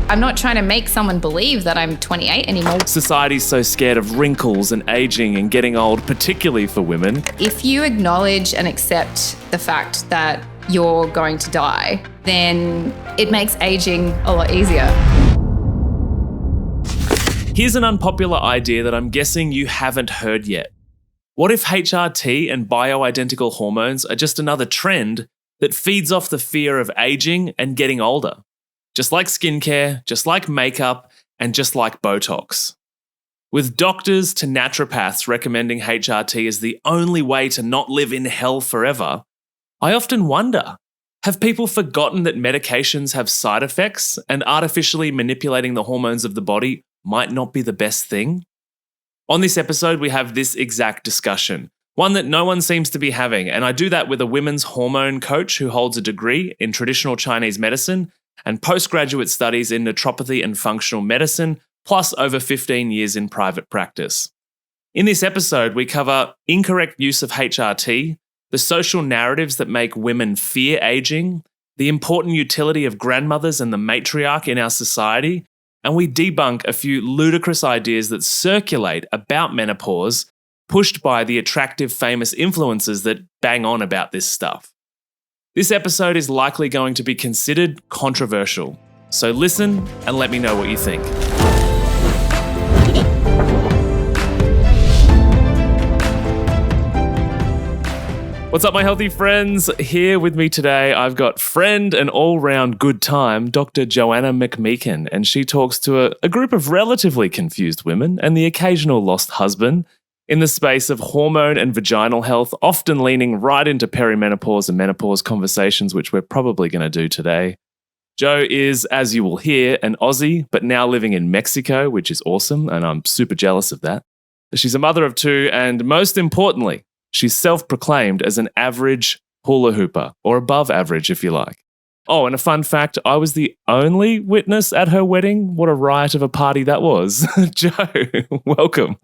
I'm not trying to make someone believe that I'm 28 anymore. Society's so scared of wrinkles and aging and getting old, particularly for women. If you acknowledge and accept the fact that you're going to die, then it makes aging a lot easier. Here's an unpopular idea that I'm guessing you haven't heard yet. What if HRT and bioidentical hormones are just another trend that feeds off the fear of aging and getting older? Just like skincare, just like makeup, and just like Botox. With doctors to naturopaths recommending HRT as the only way to not live in hell forever, I often wonder, have people forgotten that medications have side effects and artificially manipulating the hormones of the body might not be the best thing? On this episode, we have this exact discussion, one that no one seems to be having, and I do that with a women's hormone coach who holds a degree in traditional Chinese medicine and postgraduate studies in naturopathy and functional medicine, plus over 15 years in private practice. In this episode, we cover incorrect use of HRT, the social narratives that make women fear aging, the important utility of grandmothers and the matriarch in our society, and we debunk a few ludicrous ideas that circulate about menopause, pushed by the attractive, famous influencers that bang on about this stuff. This episode is likely going to be considered controversial, so listen and let me know what you think. What's up, my healthy friends? Here with me today, I've got friend and all-round good time, Dr. Joanna Macmeikan, and she talks to a group of relatively confused women and the occasional lost husband in the space of hormone and vaginal health, often leaning right into perimenopause and menopause conversations, which we're probably going to do today. Jo is, as you will hear, an Aussie, but now living in Mexico, which is awesome, and I'm super jealous of that. She's a mother of two, and most importantly, she's self-proclaimed as an average hula hooper, or above average if you like. Oh, and a fun fact, I was the only witness at her wedding. What a riot of a party that was. Jo, welcome.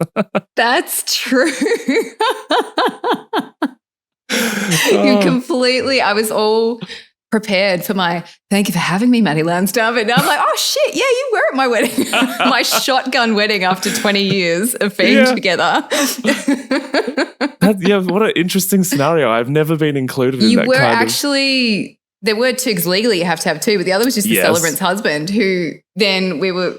That's true. I was all prepared for my, thank you for having me, Maddie Lansdowne. And I'm like, oh shit, yeah, you were at my wedding. My shotgun wedding after 20 years of being together. What an interesting scenario. I've never been included in that kind of... You were actually... There were two, because legally you have to have two, but the other was just the celebrant's husband, who then we were,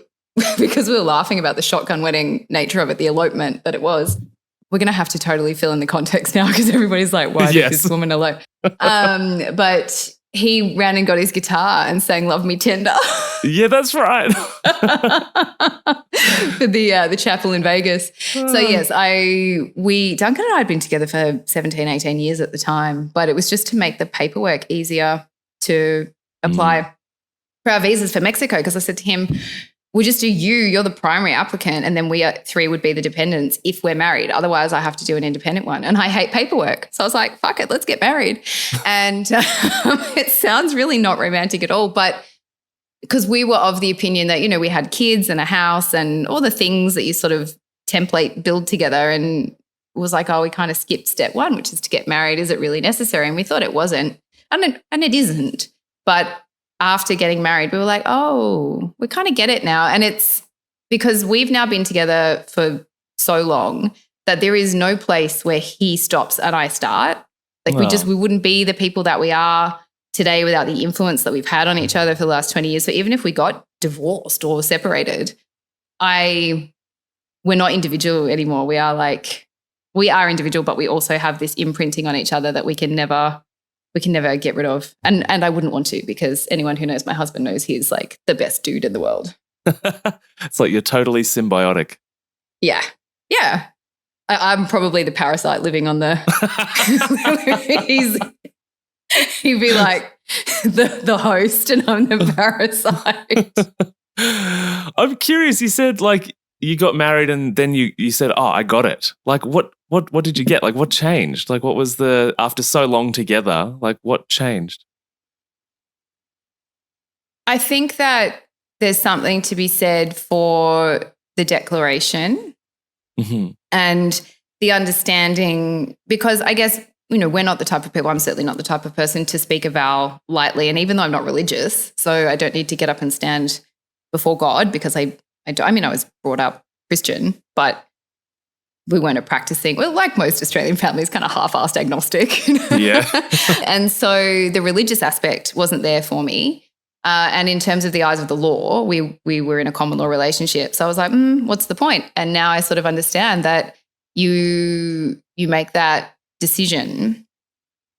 because we were laughing about the shotgun wedding nature of it, the elopement that it was, we're going to have to totally fill in the context now because everybody's like, why did this woman elope? But he ran and got his guitar and sang Love Me Tender. Yeah, that's right. For the chapel in Vegas. So yes, Duncan and I had been together for 17, 18 years at the time, but it was just to make the paperwork easier to apply for our visas for Mexico, because I said to him, we'll just do you're the primary applicant, and then we three would be the dependents if we're married. Otherwise, I have to do an independent one. And I hate paperwork. So I was like, fuck it, let's get married. And it sounds really not romantic at all, but because we were of the opinion that, we had kids and a house and all the things that you sort of template build together, and it was like, oh, we kind of skipped step one, which is to get married. Is it really necessary? And we thought it wasn't. And it isn't. But after getting married, we were like, oh, we kind of get it now. And it's because we've now been together for so long that there is no place where he stops and I start. Like we wouldn't be the people that we are today without the influence that we've had on each other for the last 20 years. So even if we got divorced or separated, we're not individual anymore. We are individual, but we also have this imprinting on each other that we can never get rid of. And I wouldn't want to, because anyone who knows my husband knows he's like the best dude in the world. It's like you're totally symbiotic. Yeah. Yeah. I'm probably the parasite living on the he'd be like the host and I'm the parasite. I'm curious. You said like you got married and then you said, oh, I got it. Like what did you get? Like what changed? Like what was after so long together, like what changed? I think that there's something to be said for the declaration and the understanding, because I guess, we're not the type of people, I'm certainly not the type of person to speak a vow lightly. And even though I'm not religious, so I don't need to get up and stand before God because I was brought up Christian, but we weren't practicing. Well, like most Australian families, kind of half-assed agnostic. Yeah. And so the religious aspect wasn't there for me. And in terms of the eyes of the law, we were in a common law relationship. So I was like, what's the point? And now I sort of understand that you make that decision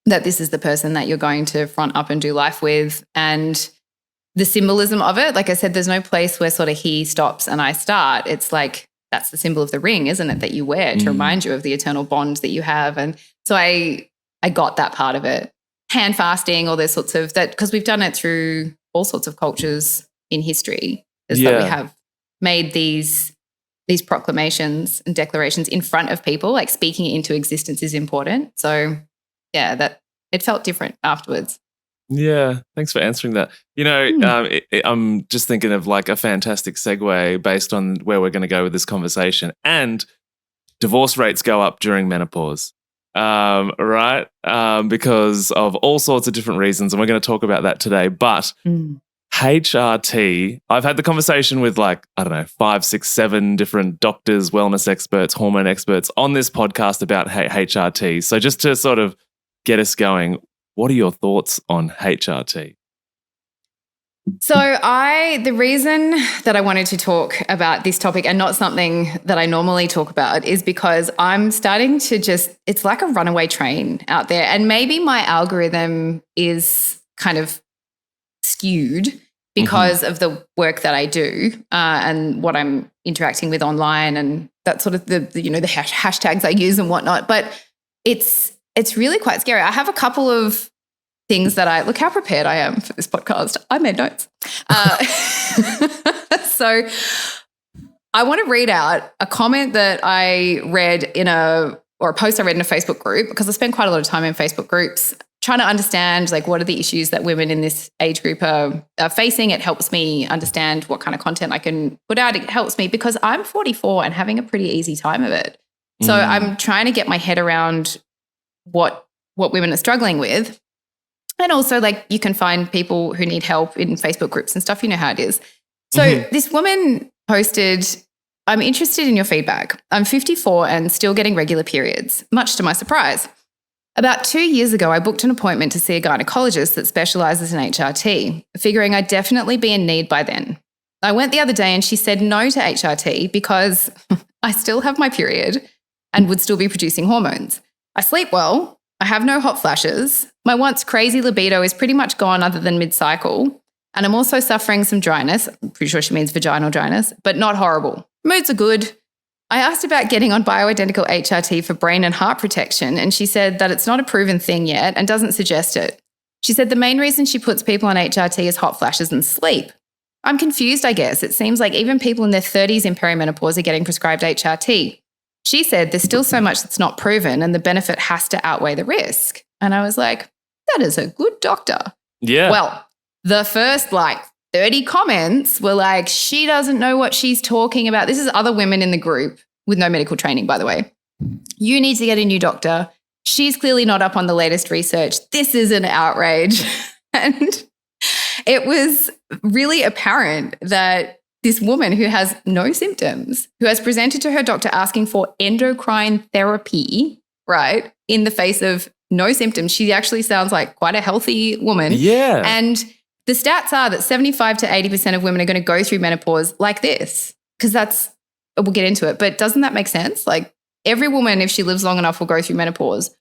that this is the person that you're going to front up and do life with. And the symbolism of it, like I said, there's no place where sort of he stops and I start. It's like, that's the symbol of the ring, isn't it, that you wear to remind you of the eternal bond that you have. And so I got that part of it. Hand fasting, all those sorts of that, because we've done it through all sorts of cultures in history, is that we have made these proclamations and declarations in front of people, like speaking it into existence is important. So yeah, that it felt different afterwards. Yeah, thanks for answering that. You know, I'm just thinking of like a fantastic segue based on where we're going to go with this conversation. And divorce rates go up during menopause, right? Because of all sorts of different reasons. And we're going to talk about that today. But HRT, I've had the conversation with 5, 6, 7 different doctors, wellness experts, hormone experts on this podcast about HRT. So just to sort of get us going, what are your thoughts on HRT? So the reason that I wanted to talk about this topic and not something that I normally talk about is because I'm starting to it's like a runaway train out there. And maybe my algorithm is kind of skewed because of the work that I do and what I'm interacting with online and that sort of the hashtags I use and whatnot. But it's really quite scary. I have a couple of things that look how prepared I am for this podcast. I made notes. So I want to read out a comment that I read or a post I read in a Facebook group, because I spend quite a lot of time in Facebook groups trying to understand what are the issues that women in this age group are facing. It helps me understand what kind of content I can put out. It helps me because I'm 44 and having a pretty easy time of it. So I'm trying to get my head around what women are struggling with. And also, you can find people who need help in Facebook groups and stuff. You know how it is. So this woman posted, I'm interested in your feedback. I'm 54 and still getting regular periods, much to my surprise. About 2 years ago, I booked an appointment to see a gynecologist that specializes in HRT, figuring I'd definitely be in need by then. I went the other day and she said no to HRT because I still have my period and would still be producing hormones. I sleep well. I have no hot flashes. My once crazy libido is pretty much gone other than mid-cycle. And I'm also suffering some dryness. I'm pretty sure she means vaginal dryness, but not horrible. Moods are good. I asked about getting on bioidentical HRT for brain and heart protection, and she said that it's not a proven thing yet and doesn't suggest it. She said the main reason she puts people on HRT is hot flashes and sleep. I'm confused, I guess. It seems like even people in their 30s in perimenopause are getting prescribed HRT. She said there's still so much that's not proven and the benefit has to outweigh the risk. And I was like, that is a good doctor. Yeah. Well, the first 30 comments were like, she doesn't know what she's talking about. This is other women in the group with no medical training, by the way. You need to get a new doctor. She's clearly not up on the latest research. This is an outrage. And it was really apparent that this woman who has no symptoms, who has presented to her doctor asking for endocrine therapy, right, in the face of no symptoms, she actually sounds like quite a healthy woman. Yeah. And the stats are that 75 to 80% of women are going to go through menopause like this, because we'll get into it. But doesn't that make sense? Every woman, if she lives long enough, will go through menopause.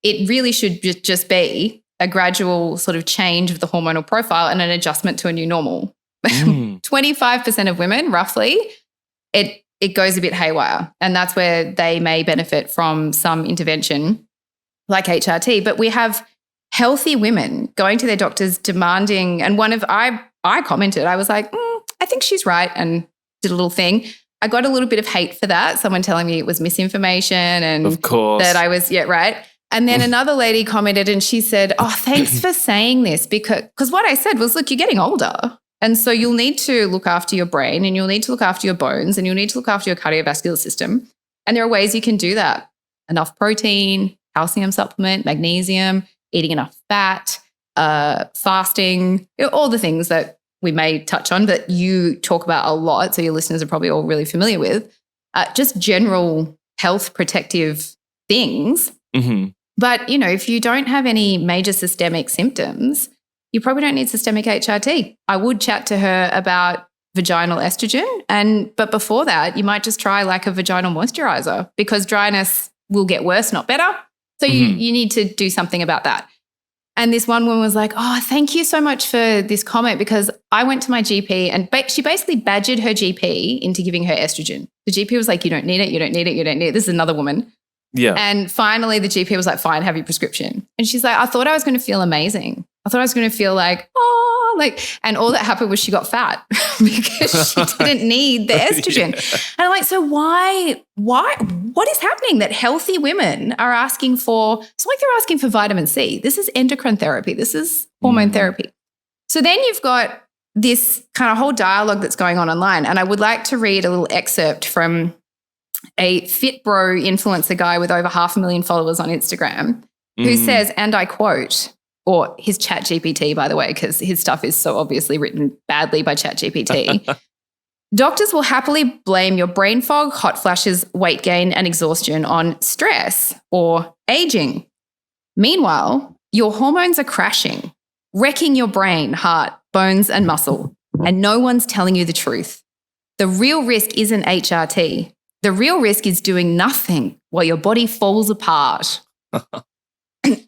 It really should just be a gradual sort of change of the hormonal profile and an adjustment to a new normal. 25% of women, roughly, it goes a bit haywire. And that's where they may benefit from some intervention like HRT. But we have healthy women going to their doctors demanding, and I commented, I was like, I think she's right, and did a little thing. I got a little bit of hate for that, someone telling me it was misinformation and of course that I was, right. And then another lady commented and she said, thanks for saying this, because what I said was, look, you're getting older. And so you'll need to look after your brain and you'll need to look after your bones and you'll need to look after your cardiovascular system. And there are ways you can do that. Enough protein, calcium supplement, magnesium, eating enough fat, fasting, all the things that we may touch on, but you talk about a lot, so your listeners are probably all really familiar with, just general health protective things. Mm-hmm. But, if you don't have any major systemic symptoms, you probably don't need systemic HRT. I would chat to her about vaginal estrogen. But before that, you might just try like a vaginal moisturizer, because dryness will get worse, not better. So you need to do something about that. And this one woman was like, oh, thank you so much for this comment, because I went to my GP and she basically badgered her GP into giving her estrogen. The GP was like, you don't need it, you don't need it, you don't need it. This is another woman. Yeah. And finally the GP was like, fine, have your prescription. And she's like, I thought I was going to feel amazing. I thought I was going to feel like, and all that happened was she got fat because she didn't need the estrogen. Yeah. And I'm like, so why, what is happening that healthy women are asking for? It's like they're asking for vitamin C. This is endocrine therapy. This is hormone therapy. So then you've got this kind of whole dialogue that's going on online. And I would like to read a little excerpt from a fit bro influencer guy with over 500,000 followers on Instagram who says, and I quote, or his chat GPT, by the way, because his stuff is so obviously written badly by chat GPT. Doctors will happily blame your brain fog, hot flashes, weight gain, and exhaustion on stress or aging. Meanwhile, your hormones are crashing, wrecking your brain, heart, bones, and muscle, and no one's telling you the truth. The real risk isn't HRT. The real risk is doing nothing while your body falls apart.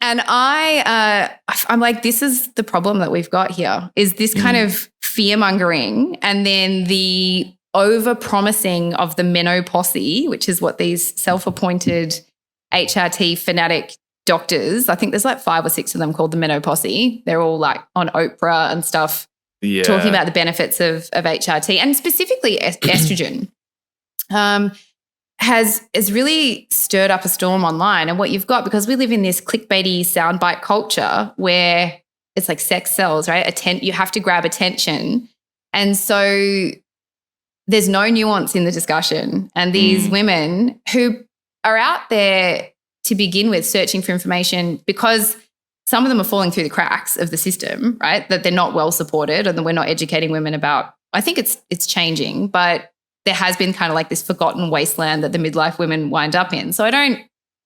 And I'm like, this is the problem that we've got here, is this kind of fear-mongering and then the over-promising of the menopause, which is what these self-appointed HRT fanatic doctors, I think there's like 5 or 6 of them called the menopause. They're all like on Oprah and stuff, talking about the benefits of HRT and specifically estrogen. Has really stirred up a storm online. And what you've got, because we live in this clickbaity soundbite culture where it's like sex sells, right? You have to grab attention. And so there's no nuance in the discussion. And these women who are out there to begin with searching for information, because some of them are falling through the cracks of the system, right? That they're not well supported and that we're not educating women about. I think it's changing, but there has been kind of like this forgotten wasteland that the midlife women wind up in. So I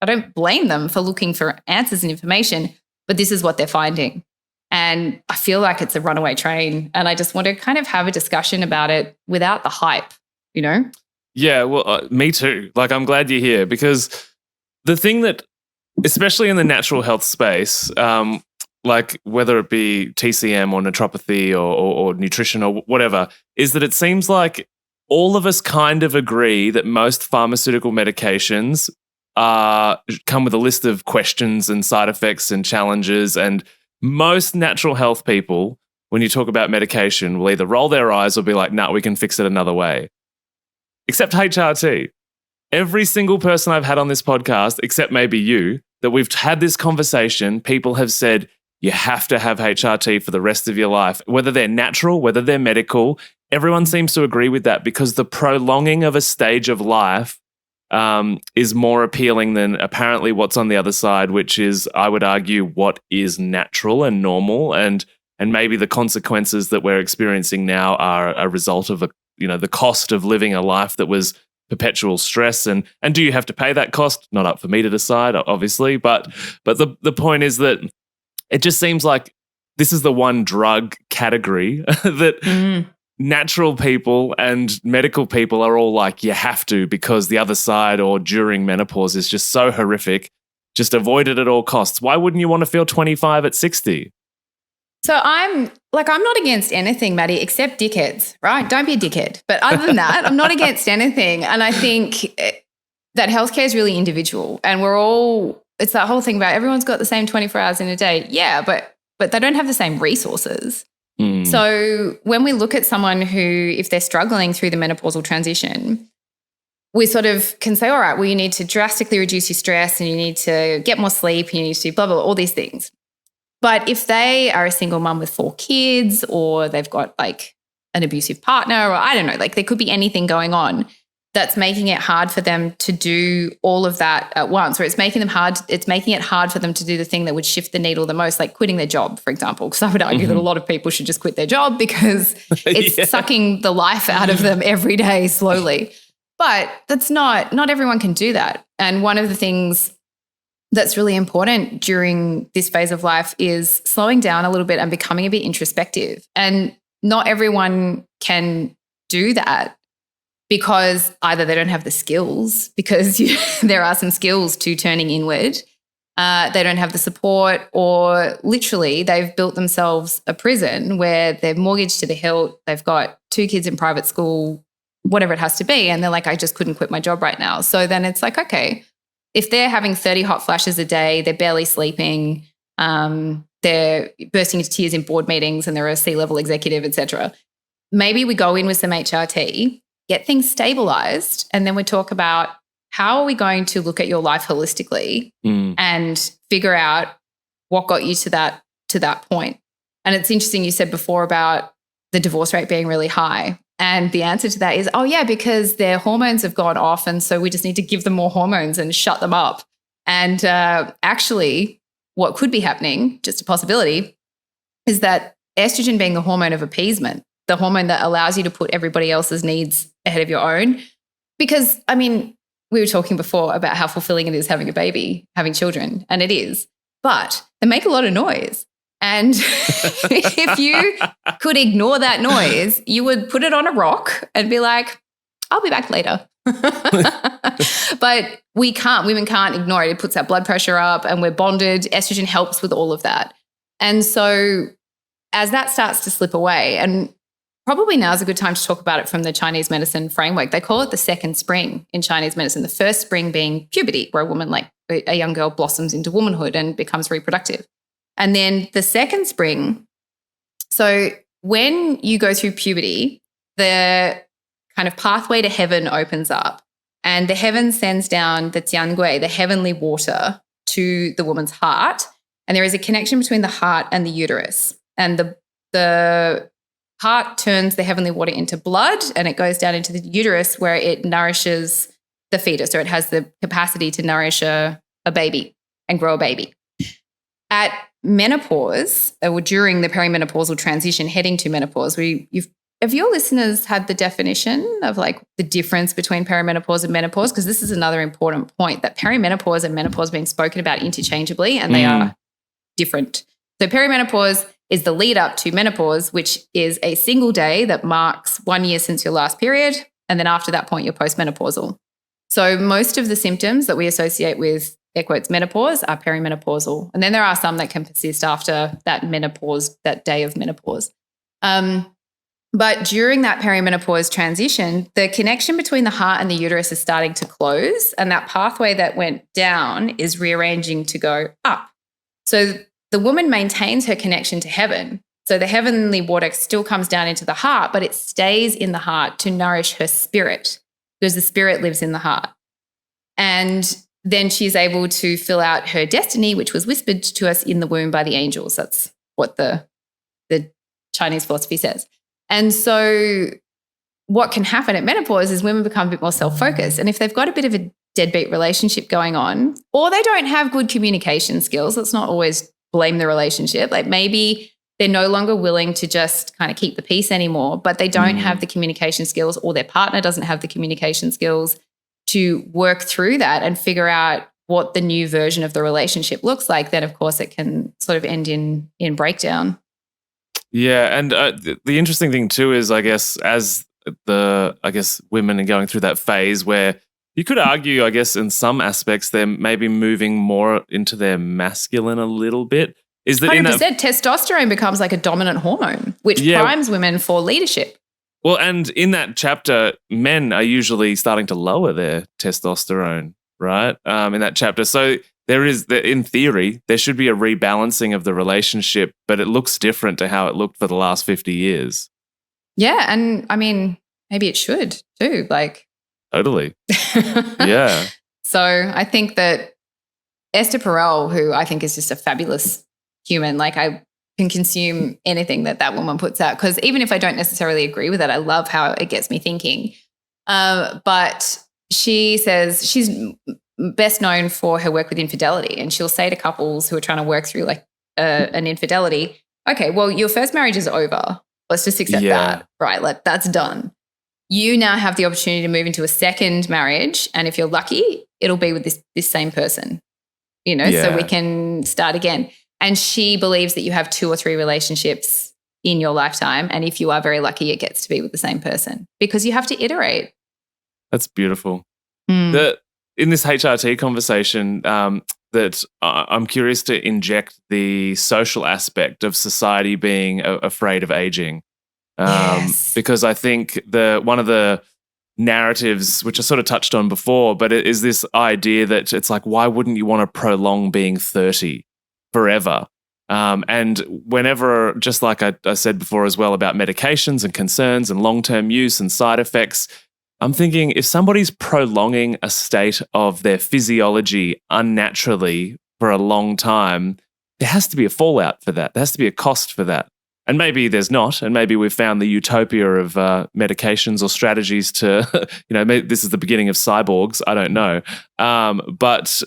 don't blame them for looking for answers and information, but this is what they're finding. And I feel like it's a runaway train. And I just want to kind of have a discussion about it without the hype, Yeah, well, me too. Like, I'm glad you're here, because the thing that, especially in the natural health space, like whether it be TCM or naturopathy or nutrition or whatever, is that it seems like all of us kind of agree that most pharmaceutical medications come with a list of questions and side effects and challenges. And most natural health people, when you talk about medication, will either roll their eyes or be like, nah, we can fix it another way. Except HRT. Every single person I've had on this podcast, except maybe you, that we've had this conversation, people have said, you have to have HRT for the rest of your life, whether they're natural, whether they're medical. Everyone seems to agree with that, because the prolonging of a stage of life is more appealing than apparently what's on the other side, which is, I would argue, what is natural and normal, and maybe the consequences that we're experiencing now are a result of the cost of living a life that was perpetual stress. And do you have to pay that cost? Not up for me to decide, obviously, but the point is that it just seems like this is the one drug category that natural people and medical people are all like, you have to, because the other side or during menopause is just so horrific. Just avoid it at all costs. Why wouldn't you want to feel 25 at 60? So I'm not against anything, Maddie, except dickheads, right? Don't be a dickhead. But other than that, I'm not against anything. And I think that healthcare is really individual, and it's that whole thing about everyone's got the same 24 hours in a day. Yeah, but they don't have the same resources. So when we look at someone who, if they're struggling through the menopausal transition, we sort of can say, all right, well, you need to drastically reduce your stress and you need to get more sleep and you need to do blah, blah, blah, all these things. But if they are a single mum with 4 kids, or they've got like an abusive partner, or I don't know, like there could be anything going on, that's making it hard for them to do all of that at once, or it's making it hard for them to do the thing that would shift the needle the most, like quitting their job, for example. Because I would argue that a lot of people should just quit their job because it's sucking the life out of them every day slowly. But that's not everyone can do that. And one of the things that's really important during this phase of life is slowing down a little bit and becoming a bit introspective. And not everyone can do that, because either they don't have the skills, because there are some skills to turning inward, they don't have the support, or literally they've built themselves a prison where they're mortgaged to the hilt, they've got 2 kids in private school, whatever it has to be, and they're like, I just couldn't quit my job right now. So then it's like, okay, if they're having 30 hot flashes a day, they're barely sleeping, they're bursting into tears in board meetings and they're a C-level executive, etc. Maybe we go in with some HRT, get things stabilized, and then we talk about how are we going to look at your life holistically and figure out what got you to that point. And it's interesting, you said before about the divorce rate being really high. And the answer to that is, oh yeah, because their hormones have gone off, and so we just need to give them more hormones and shut them up. And actually, what could be happening, just a possibility, is that estrogen, being the hormone of appeasement, the hormone that allows you to put everybody else's needs ahead of your own. Because, I mean, we were talking before about how fulfilling it is having a baby, having children, and it is. But they make a lot of noise. And if you could ignore that noise, you would put it on a rock and be like, I'll be back later. But we can't. Women can't ignore it. It puts our blood pressure up and we're bonded. Estrogen helps with all of that. And so as that starts to slip away, and probably now is a good time to talk about it from the Chinese medicine framework. They call it the second spring in Chinese medicine. The first spring being puberty, where a woman, like a young girl, blossoms into womanhood and becomes reproductive. And then the second spring, so when you go through puberty, the kind of pathway to heaven opens up, and the heaven sends down the tiangui, the heavenly water, to the woman's heart. And there is a connection between the heart and the uterus. And the heart turns the heavenly water into blood, and it goes down into the uterus where it nourishes the fetus, or it has the capacity to nourish a baby and grow a baby. At menopause, or during the perimenopausal transition heading to menopause, have your listeners had the definition of like the difference between perimenopause and menopause? Because this is another important point, that perimenopause and menopause are being spoken about interchangeably, and they are different. So perimenopause is the lead up to menopause, which is a single day that marks 1 year since your last period. And then after that point, you're postmenopausal. So most of the symptoms that we associate with, air quotes, menopause are perimenopausal. And then there are some that can persist after that menopause, that day of menopause. But during that perimenopause transition, the connection between the heart and the uterus is starting to close, and that pathway that went down is rearranging to go up. So the woman maintains her connection to heaven. So the heavenly water still comes down into the heart, but it stays in the heart to nourish her spirit, because the spirit lives in the heart. And then she's able to fill out her destiny, which was whispered to us in the womb by the angels. That's what the Chinese philosophy says. And so what can happen at menopause is women become a bit more self-focused. And if they've got a bit of a deadbeat relationship going on, or they don't have good communication skills, let's not always blame the relationship. Like maybe they're no longer willing to just kind of keep the peace anymore, but they don't have the communication skills, or their partner doesn't have the communication skills to work through that and figure out what the new version of the relationship looks like, then of course it can sort of end in breakdown. Yeah, and the interesting thing too is, I guess, as women are going through that phase where you could argue, I guess, in some aspects they're maybe moving more into their masculine a little bit. Is that 100%, testosterone becomes like a dominant hormone, which primes women for leadership. Well, and in that chapter, men are usually starting to lower their testosterone, right? In that chapter. So there is, in theory, there should be a rebalancing of the relationship, but it looks different to how it looked for the last 50 years. Yeah, and I mean, maybe it should too, like. Totally. Yeah. So I think that Esther Perel, who I think is just a fabulous human, like I can consume anything that woman puts out, because even if I don't necessarily agree with it, I love how it gets me thinking. But she says she's best known for her work with infidelity, and she'll say to couples who are trying to work through like an infidelity, okay, well, your first marriage is over. Let's just accept that, right? Like that's done. You now have the opportunity to move into a second marriage, and if you're lucky, it'll be with this same person, so we can start again. And she believes that you have 2 or 3 relationships in your lifetime, and if you are very lucky, it gets to be with the same person because you have to iterate. That's beautiful. In this HRT conversation, that I'm curious to inject the social aspect of society being afraid of aging. Because I think one of the narratives, which I sort of touched on before, but it is this idea that it's like, why wouldn't you want to prolong being 30 forever? And whenever, just like I said before as well about medications and concerns and long-term use and side effects, I'm thinking if somebody's prolonging a state of their physiology unnaturally for a long time, there has to be a fallout for that. There has to be a cost for that. And maybe there's not, and maybe we've found the utopia of medications or strategies to, this is the beginning of cyborgs. I don't know. But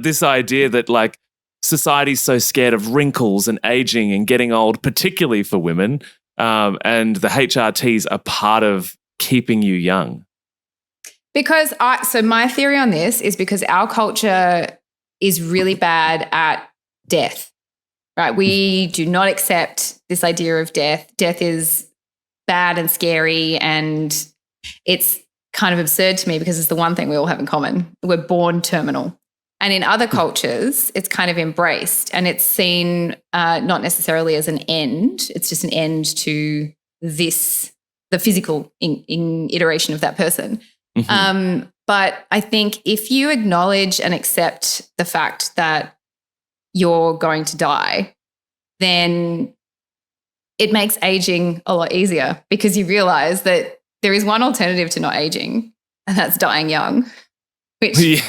this idea that like society's so scared of wrinkles and aging and getting old, particularly for women, and the HRTs are part of keeping you young. Because so my theory on this is because our culture is really bad at death, right? We do not accept this idea of death. Death is bad and scary, and it's kind of absurd to me because it's the one thing we all have in common. We're born terminal. And in other cultures, it's kind of embraced and it's seen not necessarily as an end. It's just an end to the physical in iteration of that person. But I think if you acknowledge and accept the fact that you're going to die, then it makes aging a lot easier because you realize that there is one alternative to not aging, and that's dying young, which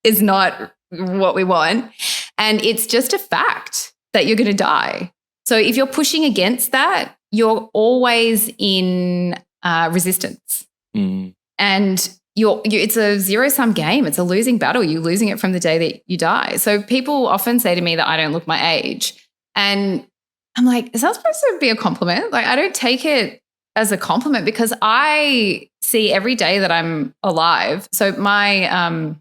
is not what we want. And it's just a fact that you're going to die. So if you're pushing against that, you're always in resistance. And it's a zero-sum game. It's a losing battle. You're losing it from the day that you die. So people often say to me that I don't look my age. And I'm like, is that supposed to be a compliment? Like, I don't take it as a compliment because I see every day that I'm alive. So my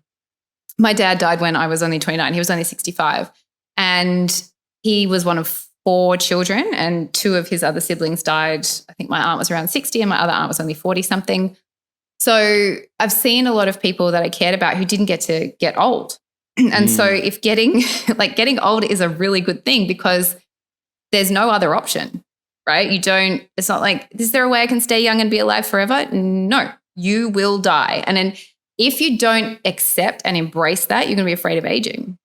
dad died when I was only 29. He was only 65. And he was one of 4 children, and 2 of his other siblings died. I think my aunt was around 60 and my other aunt was only 40-something. So I've seen a lot of people that I cared about who didn't get to get old. And so if getting old is a really good thing because there's no other option, right? It's not like, is there a way I can stay young and be alive forever? No, you will die. And then if you don't accept and embrace that, you're going to be afraid of aging.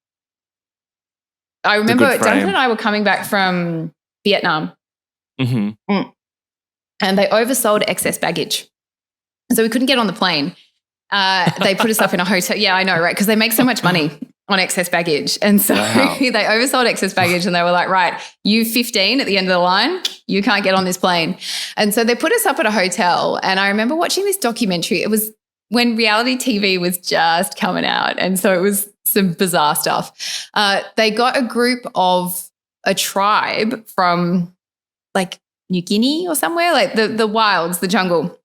I remember Duncan and I were coming back from Vietnam and they oversold excess baggage. So we couldn't get on the plane. They put us up in a hotel. Yeah, I know, right? Because they make so much money on excess baggage. And so they oversold excess baggage and they were like, right, you 15 at the end of the line, you can't get on this plane. And so they put us up at a hotel. And I remember watching this documentary. It was when reality TV was just coming out. And so it was some bizarre stuff. They got a tribe from like New Guinea or somewhere, like the wilds, the jungle.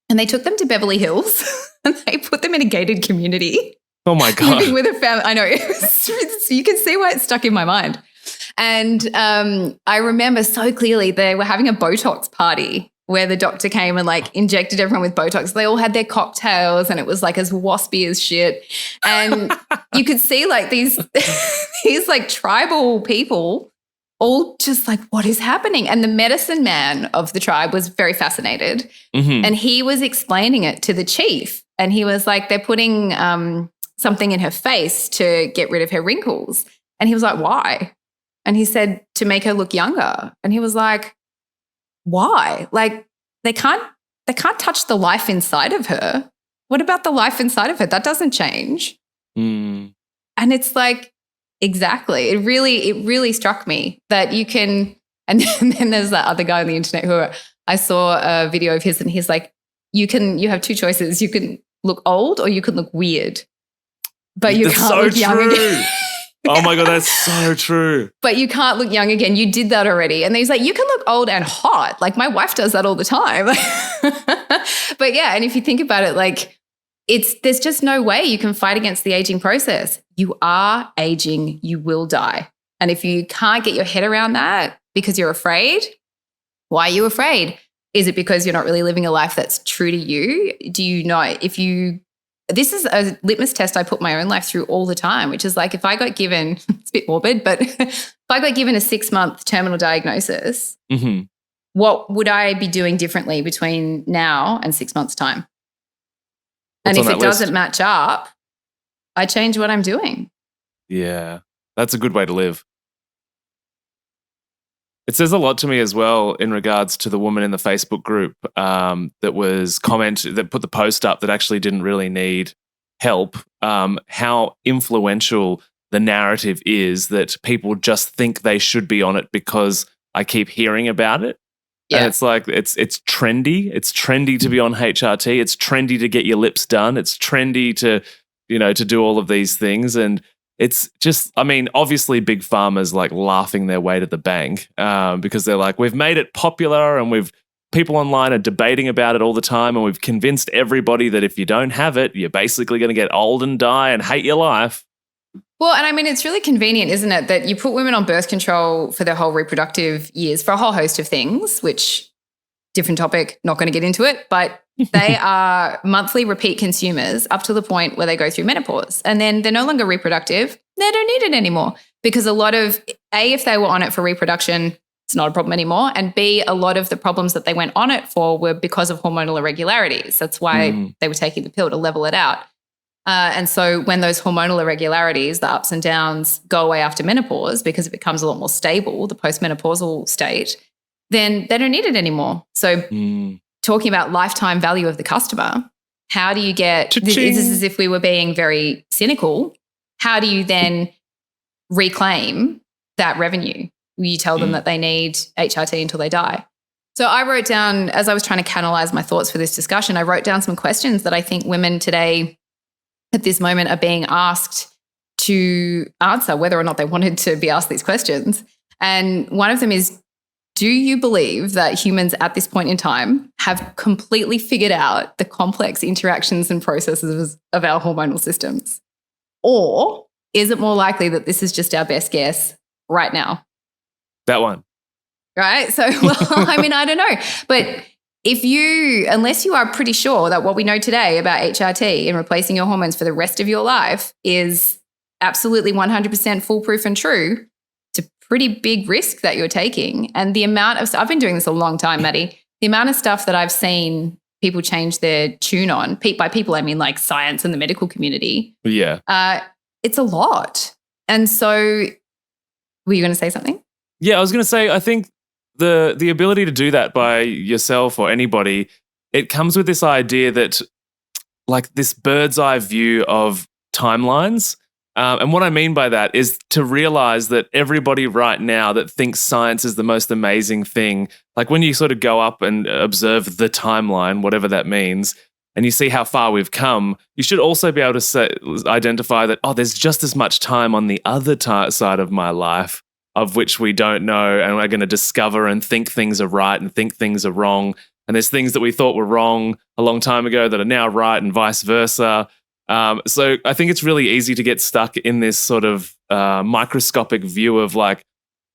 And they took them to Beverly Hills and they put them in a gated community. Oh my God. Living with a family. I know. You can see why it's stuck in my mind. And I remember so clearly they were having a Botox party where the doctor came and like injected everyone with Botox. They all had their cocktails and it was like as waspy as shit. And you could see like these like tribal people all just like, what is happening? And the medicine man of the tribe was very fascinated. And he was explaining it to the chief. And he was like, they're putting something in her face to get rid of her wrinkles. And he was like, why? And he said, to make her look younger. And he was like, why? Like they can't touch the life inside of her. What about the life inside of her? That doesn't change. And it's like, exactly. It really struck me that you can, and then there's that other guy on the internet who I saw a video of his and he's like, you have two choices. You can look old or you can look weird. But you That's can't so look young true. again. Oh my God, that's so true. But you can't look young again. You did that already. And he's like, you can look old and hot. Like my wife does that all the time. But yeah, and if you think about it, like there's just no way you can fight against the aging process. You are aging, you will die. And if you can't get your head around that because you're afraid, why are you afraid? Is it because you're not really living a life that's true to you? Do you know this is a litmus test I put my own life through all the time, which is like if I got given, it's a bit morbid, but if I got given a 6-month terminal diagnosis, what would I be doing differently between now and 6 months' time? And if it doesn't match up, I change what I'm doing. Yeah, that's a good way to live. It says a lot to me as well in regards to the woman in the Facebook group that put the post up that actually didn't really need help, how influential the narrative is that people just think they should be on it because I keep hearing about it. Yeah. And it's like, it's trendy. It's trendy to be on HRT. It's trendy to get your lips done. It's trendy to do all of these things. And it's just, I mean, obviously big pharma's like laughing their way to the bank because they're like, we've made it popular and people online are debating about it all the time and we've convinced everybody that if you don't have it, you're basically going to get old and die and hate your life. Well, and I mean, it's really convenient, isn't it, that you put women on birth control for their whole reproductive years for a whole host of things, which, different topic, not going to get into it, but they are monthly repeat consumers up to the point where they go through menopause. And then they're no longer reproductive. They don't need it anymore because a lot of, A, if they were on it for reproduction, it's not a problem anymore. And B, a lot of the problems that they went on it for were because of hormonal irregularities. That's why they were taking the pill to level it out. And so when those hormonal irregularities, the ups and downs, go away after menopause because it becomes a lot more stable, the postmenopausal state, then they don't need it anymore. So talking about lifetime value of the customer, how do you get, this is as if we were being very cynical, how do you then reclaim that revenue? You tell them that they need HRT until they die. So I wrote down, as I was trying to canalize my thoughts for this discussion, I wrote down some questions that I think women today at this moment are being asked to answer, whether or not they wanted to be asked these questions. And one of them is, do you believe that humans at this point in time have completely figured out the complex interactions and processes of our hormonal systems? Or is it more likely that this is just our best guess right now? That one. Right? So, well, I mean, I don't know. But unless you are pretty sure that what we know today about HRT and replacing your hormones for the rest of your life is absolutely 100% foolproof and true, it's a pretty big risk that you're taking. And the amount of stuff, I've been doing this a long time, Maddie, the amount of stuff that I've seen people change their tune on, by people, I mean like science and the medical community. Yeah. It's a lot. And so, were you going to say something? Yeah, I was going to say, I think the ability to do that by yourself or anybody, it comes with this idea that like this bird's eye view of timelines. And what I mean by that is to realize that everybody right now that thinks science is the most amazing thing, like when you sort of go up and observe the timeline, whatever that means, and you see how far we've come, you should also be able to identify that, there's just as much time on the other side of my life of which we don't know, and we're going to discover and think things are right and think things are wrong. And there's things that we thought were wrong a long time ago that are now right and vice versa. So I think it's really easy to get stuck in this sort of microscopic view of like,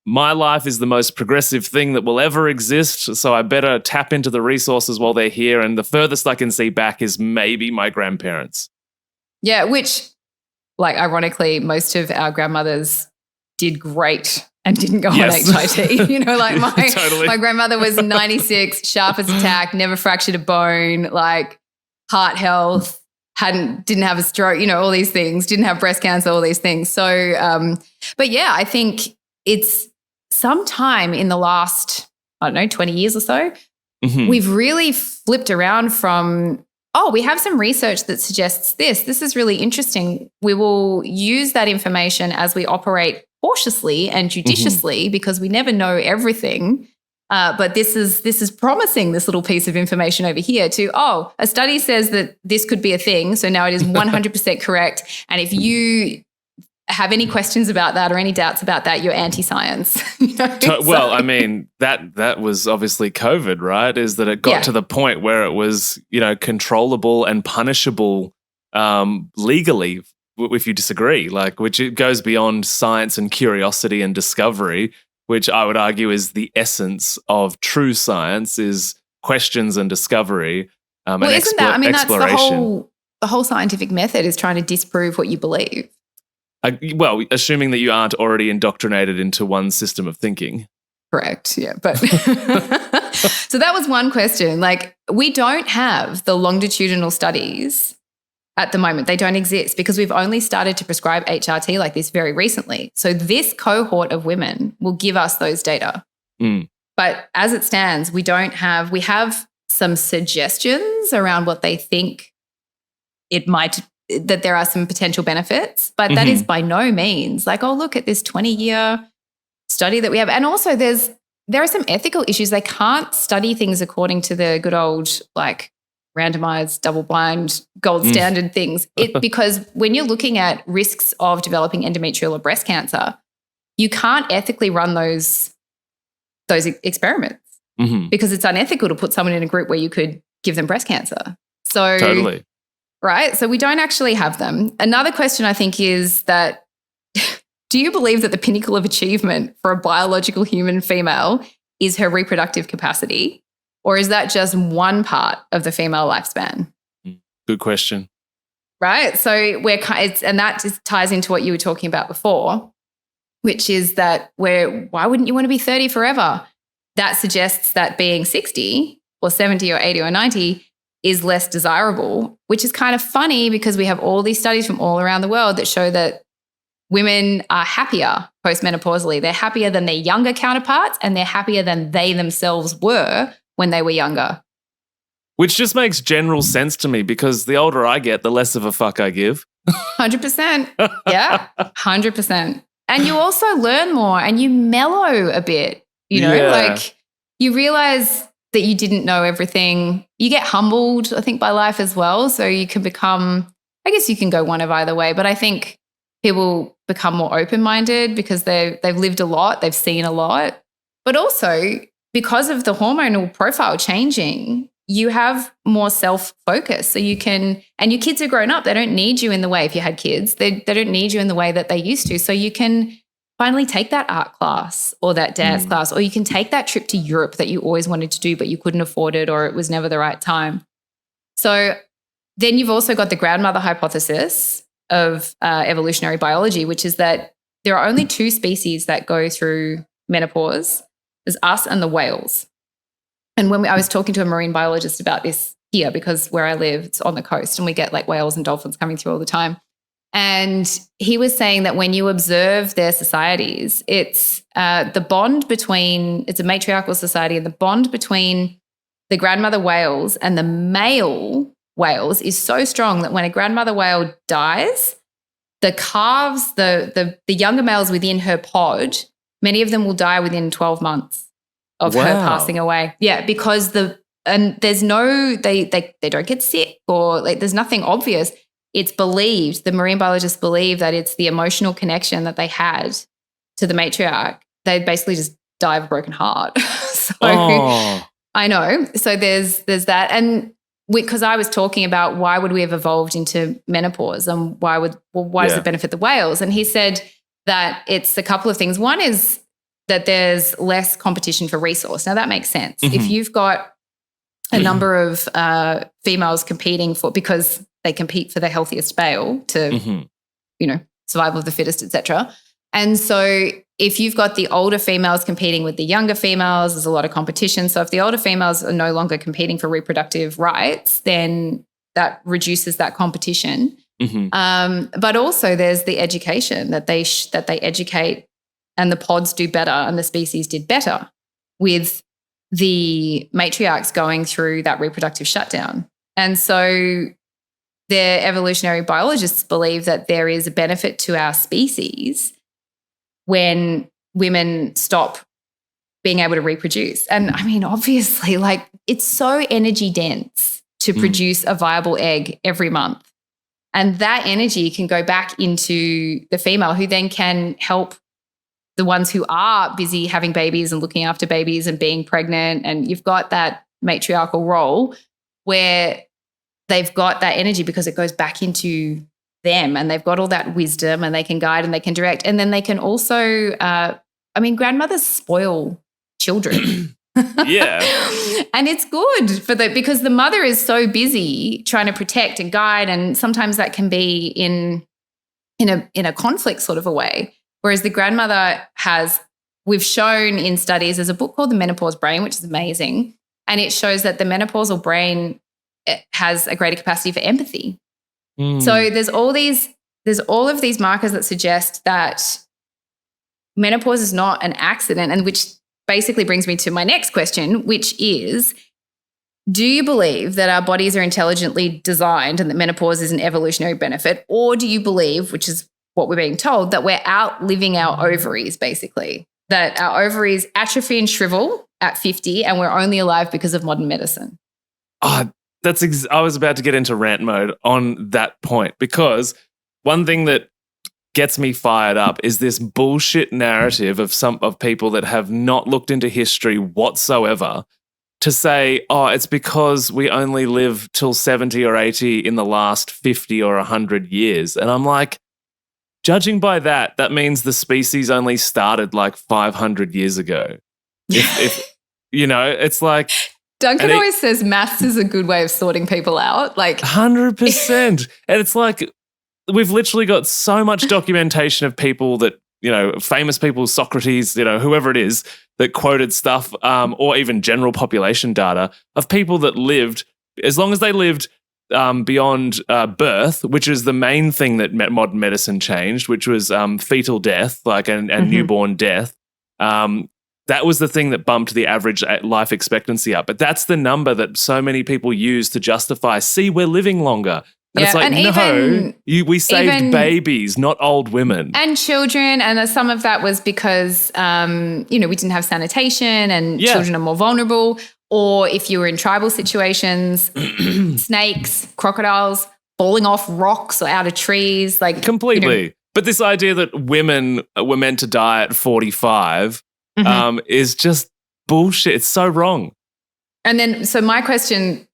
my life is the most progressive thing that will ever exist, so I better tap into the resources while they're here. And the furthest I can see back is maybe my grandparents. Yeah, which, like, ironically, most of our grandmothers did great and didn't go on HIT. You know, like my grandmother was 96, sharp as a tack, never fractured a bone, like heart health, didn't have a stroke, you know, all these things, didn't have breast cancer, all these things. So, but yeah, I think it's sometime in the last, 20 years or so, we've really flipped around from, we have some research that suggests this is really interesting. We will use that information as we operate cautiously and judiciously because we never know everything. But this is promising, this little piece of information over here a study says that this could be a thing. So now it is 100% correct. And if you have any questions about that or any doubts about that, you're anti-science. Well, I mean, that was obviously COVID, right? Is that it got to the point where it was, controllable and punishable legally if you disagree, which it goes beyond science and curiosity and discovery, which I would argue is the essence of true science, is questions and discovery and isn't that? I mean, exploration. That's the whole scientific method is trying to disprove what you believe. Well, assuming that you aren't already indoctrinated into one system of thinking. Correct, yeah. But so that was one question. We don't have the longitudinal studies at the moment. They don't exist because we've only started to prescribe HRT like this very recently. So this cohort of women will give us those data. But as it stands, we have some suggestions around what they think that there are some potential benefits, but that is by no means look at this 20-year study that we have. And also there are some ethical issues. They can't study things according to the good old randomized, double-blind, gold standard things. Because when you're looking at risks of developing endometrial or breast cancer, you can't ethically run those experiments because it's unethical to put someone in a group where you could give them breast cancer. So totally. Right? So we don't actually have them. Another question I think is that do you believe that the pinnacle of achievement for a biological human female is her reproductive capacity? Or is that just one part of the female lifespan? Good question. Right? So and that just ties into what you were talking about before, which is that why wouldn't you want to be 30 forever? That suggests that being 60 or 70 or 80 or 90 is less desirable, which is kind of funny because we have all these studies from all around the world that show that women are happier postmenopausally. They're happier than their younger counterparts and they're happier than they themselves were when they were younger. Which just makes general sense to me because the older I get, the less of a fuck I give. 100%. Yeah, 100%. And you also learn more and you mellow a bit, you realize that you didn't know everything. You get humbled, I think, by life as well. So you can become, I guess you can go one of either way, but I think people become more open-minded because they've lived a lot, they've seen a lot. But also because of the hormonal profile changing, you have more self-focus. So you can, and your kids are grown up. They don't need you in the way, if you had kids, they don't need you in the way that they used to. So you can finally take that art class or that dance class, or you can take that trip to Europe that you always wanted to do, but you couldn't afford it or it was never the right time. So then you've also got the grandmother hypothesis of evolutionary biology, which is that there are only two species that go through menopause. There's us and the whales. And when I was talking to a marine biologist about this here, because where I live, it's on the coast and we get whales and dolphins coming through all the time. And he was saying that when you observe their societies, it's the bond between, it's a matriarchal society, and the bond between the grandmother whales and the male whales is so strong that when a grandmother whale dies, the calves, the younger males within her pod, many of them will die within 12 months of her passing away. Yeah, because there's no, they don't get sick or there's nothing obvious. It's believed, the marine biologists believe that it's the emotional connection that they had to the matriarch. They basically just die of a broken heart. So I know. So there's that. And because I was talking about why would we have evolved into menopause and why does it benefit the whales? And he said that it's a couple of things. One is that there's less competition for resource. Now that makes sense. If you've got a number of females competing because they compete for the healthiest male to, survival of the fittest, etc. And so if you've got the older females competing with the younger females, there's a lot of competition. So if the older females are no longer competing for reproductive rights, then that reduces that competition. But also there's the education that they educate, and the pods do better and the species did better with the matriarchs going through that reproductive shutdown. And so the evolutionary biologists believe that there is a benefit to our species when women stop being able to reproduce. And I mean, obviously, like it's so energy dense to produce a viable egg every month. And that energy can go back into the female, who then can help the ones who are busy having babies and looking after babies and being pregnant. And you've got that matriarchal role where they've got that energy because it goes back into them, and they've got all that wisdom, and they can guide and they can direct. And then they can also, grandmothers spoil children. Yeah. And it's good because the mother is so busy trying to protect and guide, and sometimes that can be in a conflict sort of a way. Whereas the grandmother we've shown in studies, there's a book called The Menopause Brain, which is amazing, and it shows that the menopausal brain has a greater capacity for empathy. So there's all of these markers that suggest that menopause is not an accident, and which basically brings me to my next question, which is, do you believe that our bodies are intelligently designed and that menopause is an evolutionary benefit, or do you believe, which is what we're being told, that we're outliving our ovaries, basically, that our ovaries atrophy and shrivel at 50 and we're only alive because of modern medicine? I was about to get into rant mode on that point, because one thing that gets me fired up is this bullshit narrative of people that have not looked into history whatsoever to say, oh, it's because we only live till 70 or 80 in the last 50 or 100 years. And I'm like, judging by that means the species only started like 500 years ago. If it's like... Duncan always says maths is a good way of sorting people out. Like 100%. And it's like, we've literally got so much documentation of people that, famous people, Socrates, whoever it is, that quoted stuff, or even general population data of people that lived, as long as they lived beyond birth, which is the main thing that modern medicine changed, which was fetal death, and newborn death. That was the thing that bumped the average life expectancy up. But that's the number that so many people use to justify, see, we're living longer. And it's like, we saved babies, not old women. And children. And some of that was because, we didn't have sanitation and children are more vulnerable. Or if you were in tribal situations, snakes, crocodiles, falling off rocks or out of trees. Completely. But this idea that women were meant to die at 45 is just bullshit. It's so wrong. And then, so my question,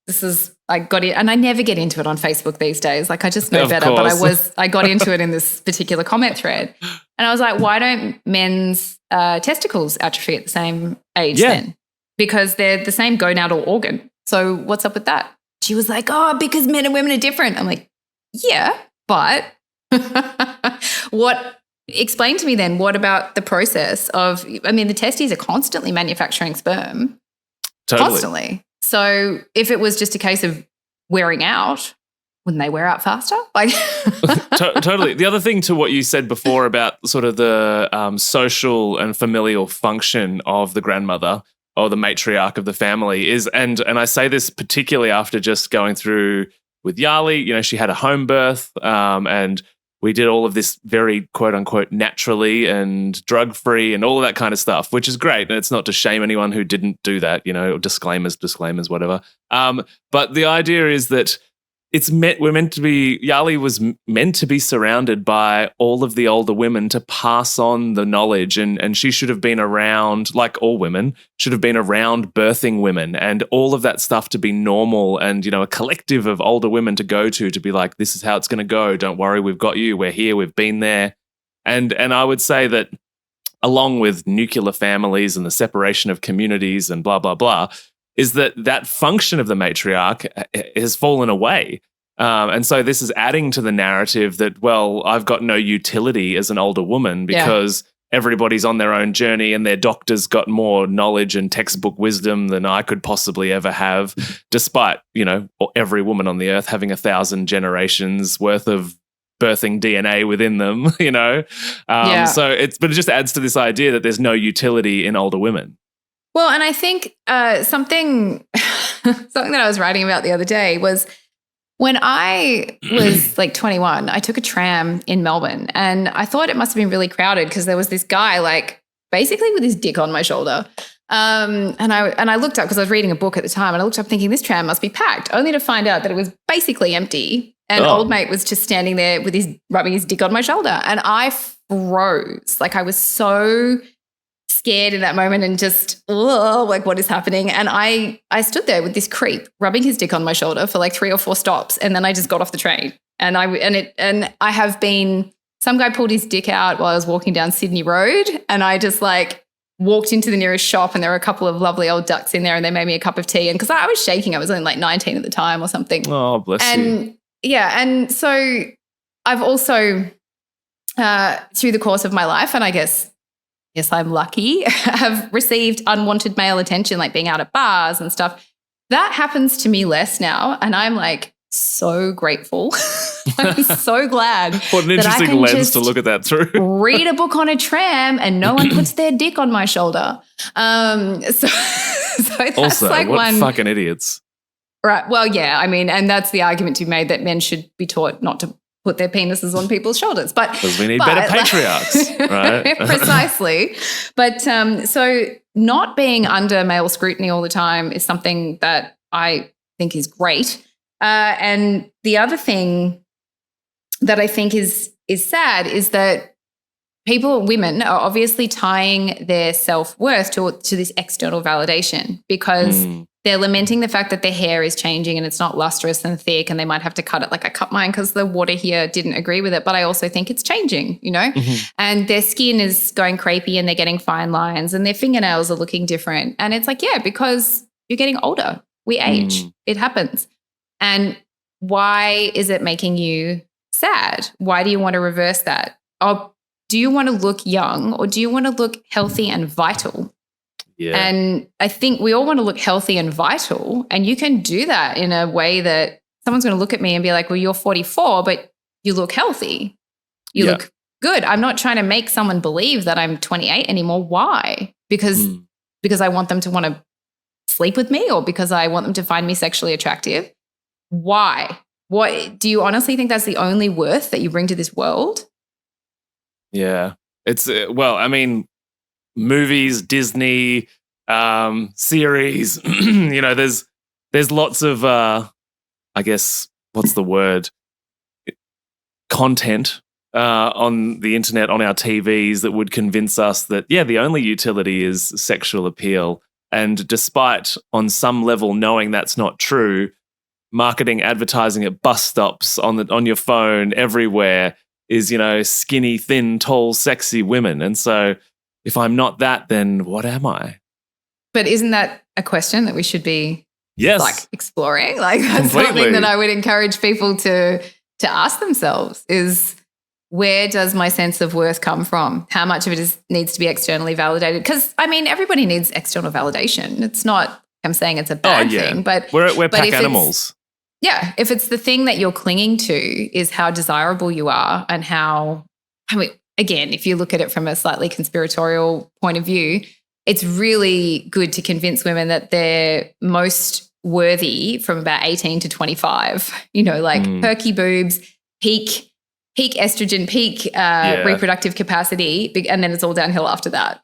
I got it, and I never get into it on Facebook these days. I just know better, but I got into it in this particular comment thread. And I was like, why don't men's testicles atrophy at the same age then? Because they're the same gonadal organ. So what's up with that? She was like, oh, because men and women are different. I'm like, yeah, but explain to me then, what about the process of, the testes are constantly manufacturing sperm. Totally. Constantly. So if it was just a case of wearing out, wouldn't they wear out faster? Totally. The other thing to what you said before about sort of the social and familial function of the grandmother or the matriarch of the family is, and I say this particularly after just going through with Yali, she had a home birth, and we did all of this very quote unquote naturally and drug free and all of that kind of stuff, which is great. And it's not to shame anyone who didn't do that, disclaimers, whatever. But the idea is that Yali was meant to be surrounded by all of the older women to pass on the knowledge, and she should have been around, like all women, should have been around birthing women and all of that stuff to be normal, and, a collective of older women to go to be like, this is how it's going to go. Don't worry, we've got you. We're here. We've been there. And I would say that along with nuclear families and the separation of communities and blah, blah, blah, is that function of the matriarch has fallen away. And so this is adding to the narrative that, well, I've got no utility as an older woman because everybody's on their own journey and their doctors got more knowledge and textbook wisdom than I could possibly ever have, despite, every woman on the earth having 1,000 generations worth of birthing DNA within them, So it just adds to this idea that there's no utility in older women. Well, and I think something that I was writing about the other day was when I was 21, I took a tram in Melbourne, and I thought it must have been really crowded because there was this guy basically with his dick on my shoulder. And I looked up because I was reading a book at the time, and I looked up thinking this tram must be packed, only to find out that it was basically empty. And old mate was just standing there with rubbing his dick on my shoulder, and I froze. Like I was so scared in that moment and just, like what is happening? And I stood there with this creep rubbing his dick on my shoulder for like 3 or 4 stops, and then I just got off the train. And I have been, some guy pulled his dick out while I was walking down Sydney Road, and I just like walked into the nearest shop, and there were a couple of lovely old ducks in there, and they made me a cup of tea. And because I was shaking, I was only like 19 at the time or something. Oh, bless you. Yeah, and so I've also through the course of my life, and I guess I'm lucky, have received unwanted male attention, like being out at bars and stuff. That happens to me less now, and I'm like so grateful. I'm so glad. What an interesting lens to look at that through. Read a book on a tram and no one puts their dick on my shoulder. So that's also, like what one fucking idiots. Right. Well, yeah, I mean, and that's the argument to be made, that men should be taught not to put their penises on people's shoulders. Because we need better patriarchs, right? Precisely. But so not being under male scrutiny all the time is something that I think is great. And the other thing that I think is sad is that women are obviously tying their self-worth to this external validation, because they're lamenting the fact that their hair is changing and it's not lustrous and thick, and they might have to cut it. Like I cut mine because the water here didn't agree with it, but I also think it's changing, and their skin is going crepey and they're getting fine lines and their fingernails are looking different. And it's like, yeah, because you're getting older. We age. It happens. And why is it making you sad? Why do you want to reverse that? Or do you want to look young, or do you want to look healthy and vital? Yeah. And I think we all want to look healthy and vital, and you can do that in a way that someone's going to look at me and be like, well, you're 44, but you look healthy. You look good. I'm not trying to make someone believe that I'm 28 anymore. Why? Because I want them to want to sleep with me, or because I want them to find me sexually attractive. Why? What do you honestly think that's the only worth that you bring to this world? Yeah. It's well, I mean, movies, Disney, series, there's lots of I guess, what's the word? Content on the internet, on our TVs, that would convince us that, the only utility is sexual appeal. And despite on some level knowing that's not true, marketing, advertising at bus stops, on your phone, everywhere is, skinny, thin, tall, sexy women. And so if I'm not that, then what am I? But isn't that a question that we should be exploring? Like that's something that I would encourage people to ask themselves is, where does my sense of worth come from? How much of it needs to be externally validated? Because, I mean, everybody needs external validation. It's not, I'm saying it's a bad thing, but we're pack animals. Yeah, if it's the thing that you're clinging to is how desirable you are, and how, I mean, again, if you look at it from a slightly conspiratorial point of view, it's really good to convince women that they're most worthy from about 18 to 25, perky boobs, peak estrogen, peak reproductive capacity, and then it's all downhill after that.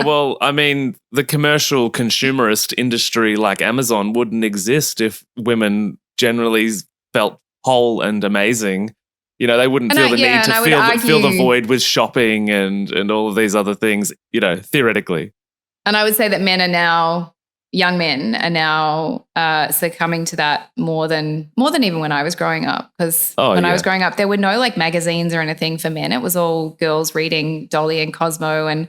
Well, I mean, the commercial consumerist industry like Amazon wouldn't exist if women generally felt whole and amazing. They wouldn't feel the need to fill the void with shopping and all of these other things, theoretically. And I would say that young men are now succumbing to that more than even when I was growing up. Because I was growing up, there were no like magazines or anything for men. It was all girls reading Dolly and Cosmo. And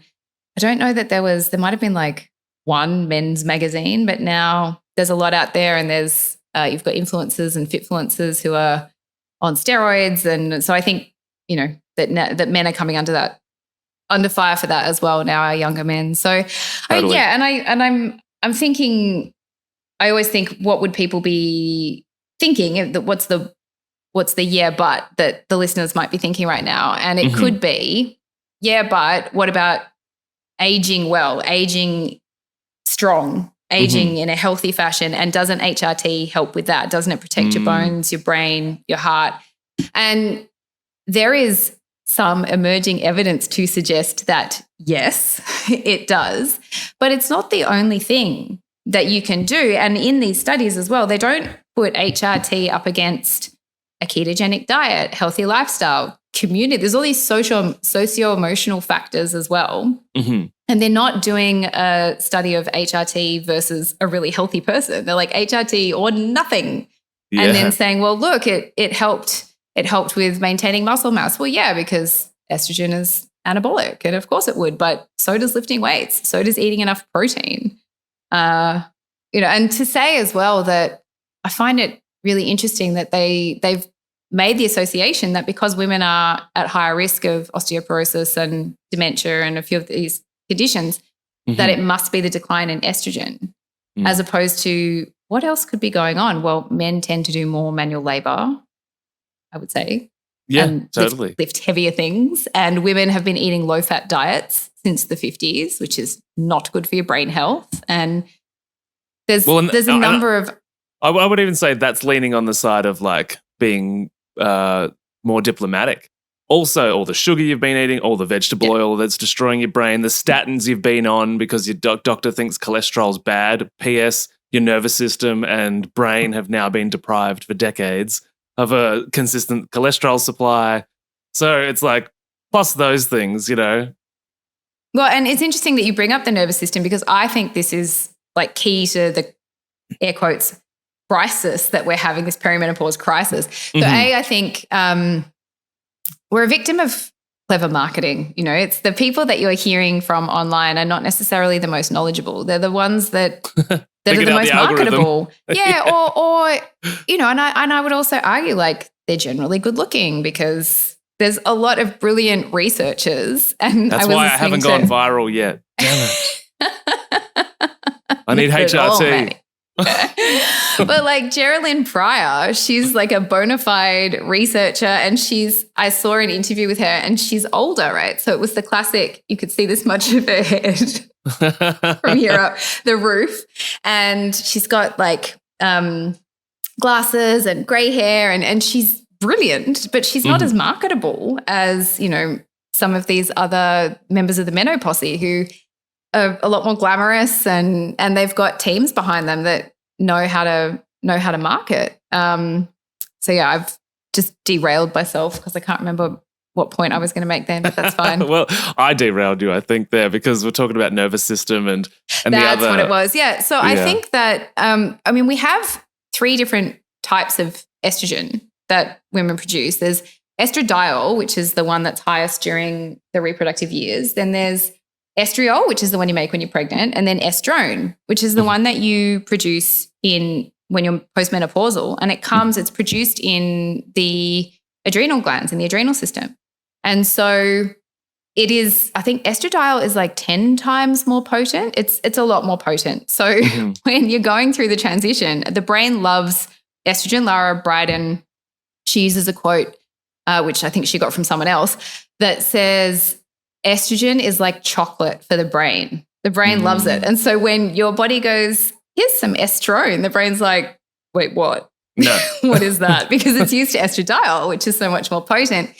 I don't know that there might have been like one men's magazine, but now there's a lot out there, and there's you've got influencers and fitfluencers who are on steroids. And so I think, that men are coming under fire for that as well now, our younger men. So totally. I'm thinking, I always think, what would people be thinking? What's the but that the listeners might be thinking right now? And it could be, but what about aging well, aging strong, aging in a healthy fashion? And doesn't HRT help with that? Doesn't it protect your bones, your brain, your heart? And there is some emerging evidence to suggest that, yes, it does. But it's not the only thing that you can do. And in these studies as well, they don't put HRT up against a ketogenic diet, healthy lifestyle, community. There's all these socio-emotional factors as well. Mm-hmm. And they're not doing a study of HRT versus a really healthy person. They're like HRT or nothing. Yeah. And then saying, well, look, it helped with maintaining muscle mass. Well, yeah, because estrogen is anabolic, and of course it would, but so does lifting weights, so does eating enough protein. And to say as well that I find it really interesting that they've made the association that because women are at higher risk of osteoporosis and dementia and a few of these conditions, that it must be the decline in estrogen, as opposed to what else could be going on? Well, men tend to do more manual labor, I would say. Yeah, and totally. Lift heavier things. And women have been eating low-fat diets since the 50s, which is not good for your brain health. And there's a number of... I would even say that's leaning on the side of like being more diplomatic. Also, all the sugar you've been eating, all the vegetable oil that's destroying your brain, the statins you've been on because your doctor thinks cholesterol's bad. P.S. Your nervous system and brain have now been deprived for decades of a consistent cholesterol supply. So it's like, plus those things, Well, and it's interesting that you bring up the nervous system because I think this is like key to the air quotes crisis that we're having, this perimenopause crisis. So I think we're a victim of clever marketing. It's the people that you're hearing from online are not necessarily the most knowledgeable. They're the ones that are the most marketable. Yeah, or and I would also argue like they're generally good looking because there's a lot of brilliant researchers. And that's why I haven't gone viral yet. Damn it. I need HRT. But like Geraldine Pryor, she's like a bona fide researcher, and I saw an interview with her and she's older, right? So it was the classic, you could see this much of her head from here up the roof. And she's got like glasses and grey hair and she's brilliant, but she's not as marketable as, some of these other members of the menopause who are a lot more glamorous and they've got teams behind them that know how to market. So yeah, I've just derailed myself because I can't remember what point I was going to make then, but that's fine. Well, I derailed you, I think, there because we're talking about nervous system and that's the other. That's what it was. Yeah. So I think that, we have 3 different types of estrogen that women produce. There's estradiol, which is the one that's highest during the reproductive years. Then there's estriol, which is the one you make when you're pregnant, and then estrone, which is the one that you produce when you're postmenopausal, and it's produced in the adrenal glands in the adrenal system. And so it is, I think estradiol is like 10 times more potent. It's a lot more potent. So when you're going through the transition, the brain loves estrogen. Lara Bryden, she uses a quote, which I think she got from someone else, that says, estrogen is like chocolate for the brain. The brain loves it. And so when your body goes, here's some estrone, the brain's like, wait, what? No. What is that? Because it's used to estradiol, which is so much more potent.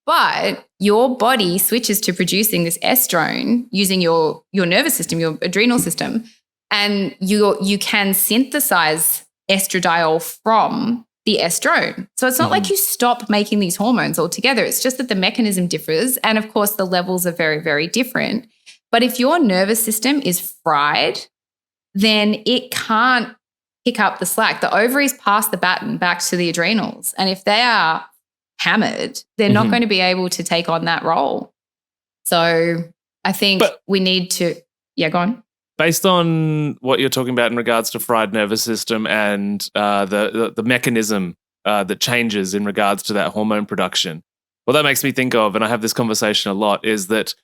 But your body switches to producing this estrone using your nervous system, your adrenal system, and you can synthesize estradiol from the estrone. So it's not like you stop making these hormones altogether. It's just that the mechanism differs. And of course, the levels are very, very different. But if your nervous system is fried, then it can't pick up the slack. The ovaries pass the baton back to the adrenals. And if they are hammered, they're not going to be able to take on that role. So I think we need to, go on. Based on what you're talking about in regards to fried nervous system and the mechanism that changes in regards to that hormone production, what that makes me think of, and I have this conversation a lot, is that